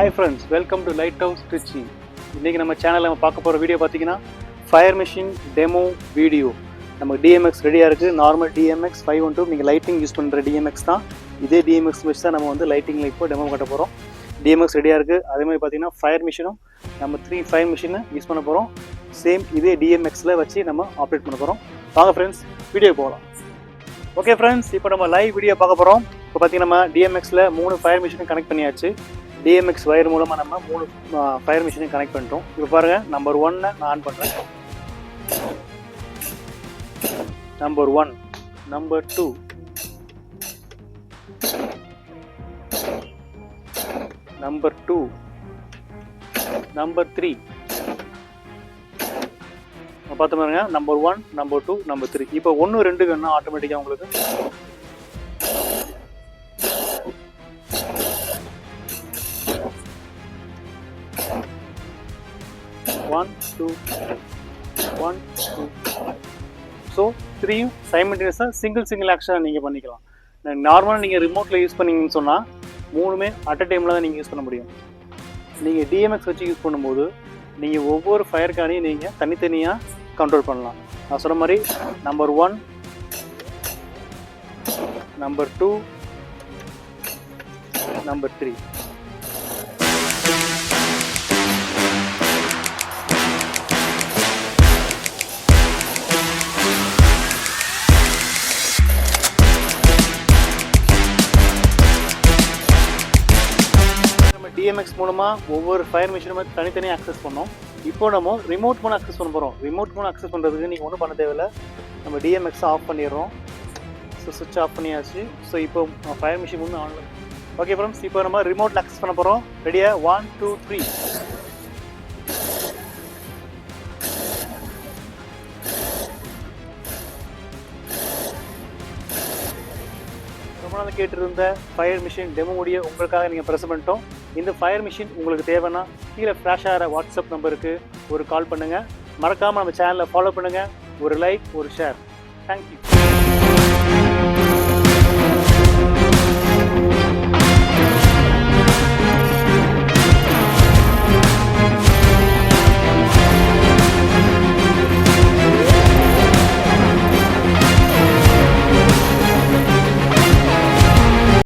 Hi friends, welcome to Lighthouse Trichy. இன்றைக்கி நம்ம சேனலில் நம்ம பார்க்க போகிற வீடியோ பார்த்தீங்கன்னா ஃபயர் மிஷின் டெமோ வீடியோ. நம்ம DMX ரெடியாக இருக்குது. நார்மல் DMX 512 நீங்கள் லைட்டிங் யூஸ் பண்ணுற DMX தான். இதே DMX வச்சு தான் நம்ம வந்து லைட்டிங்கில் இப்போ டெமோ கட்ட போகிறோம். DMX ரெடியாக இருக்குது. அதேமாதிரி பார்த்தீங்கன்னா ஃபயர் மிஷினும் நம்ம 3 ஃபயர் மிஷினை யூஸ் பண்ண போகிறோம். சேம் இதே DMXல வச்சு நம்ம ஆப்ரேட் பண்ண போகிறோம். வாங்க ஃப்ரெண்ட்ஸ் வீடியோ போகலாம். ஓகே ஃப்ரெண்ட்ஸ், இப்போ நம்ம லைவ் வீடியோ பார்க்க போகிறோம். இப்போ பார்த்தீங்கன்னா நம்ம DMXல 3 ஃபயர் மிஷினை கனெக்ட் பண்ணியாச்சு. DMX வயர் மூலமாக நம்ம 3 ஃபயர் மிஷினை கனெக்ட் பண்ணிட்டோம். இப்போ பாருங்கள், நம்பர் 1 நான் ஆன் பண்ணுறேன். Number 1, number 2, number 2, number 3. பார்த்து பாருங்க, நம்பர் 1, நம்பர் 2, நம்பர் 3. இப்போ 1, 2 வேணும்னா ஆட்டோமேட்டிக்காக உங்களுக்கு 1, 2, 1, 2. ஸோ 3யும் சைமல்டேனியஸாக சிங்கிள் ஆக்ஷனாக நீங்கள் பண்ணிக்கலாம். நார்மலாக நீங்கள் ரிமோட்டில் யூஸ் பண்ணிங்கன்னு சொன்னால் 3மே அட் அ டைமில் தான் நீங்கள் யூஸ் பண்ண முடியும். நீங்கள் DMX வச்சு யூஸ் பண்ணும்போது நீங்கள் ஒவ்வொரு ஃபயர்கானையும் நீங்கள் தனித்தனியாக கண்ட்ரோல் பண்ணலாம். நான் சொன்ன மாதிரி நம்பர் 1, நம்பர் 2, நம்பர் 3. DMX மூலமாக ஒவ்வொரு ஃபயர் மிஷினுமே தனித்தனியாக ஆக்சஸ் பண்ணோம். இப்போ நம்ம ரிமோட் மூலம் ஆக்சஸ் பண்ண போகிறோம். ரிமோட் மூலம் ஆக்சஸ் பண்ணுறதுக்கு நீங்கள் ஒன்றும் பண்ண தேவையில்லை. நம்ம DMX ஆஃப் பண்ணிடுறோம். ஸோ சுவிட்ச் ஆஃப் பண்ணியாச்சு. ஸோ இப்போ ஃபயர் மிஷின் ஒன்று ஆன்லைன். ஓகே ஃப்ரெண்ட்ஸ், இப்போ நம்ம ரிமோட்டில் ஆக்சஸ் பண்ண போகிறோம். ரெடியா? 1, 2, 3. ரொம்ப நாள் கேட்டிருந்த ஃபயர் மிஷின் டெமோ முடிய உங்களுக்காக நீங்கள் ப்ரெஸ் பண்ணிட்டோம். இந்த ஃபயர் மிஷின் உங்களுக்கு தேவைன்னா கீழே ஃப்ளாஷ் ஆகிற வாட்ஸ்அப் நம்பருக்கு ஒரு கால் பண்ணுங்கள். மறக்காமல் நம்ம சேனலை ஃபாலோ பண்ணுங்கள். ஒரு லைக், ஒரு ஷேர். தேங்க்யூ.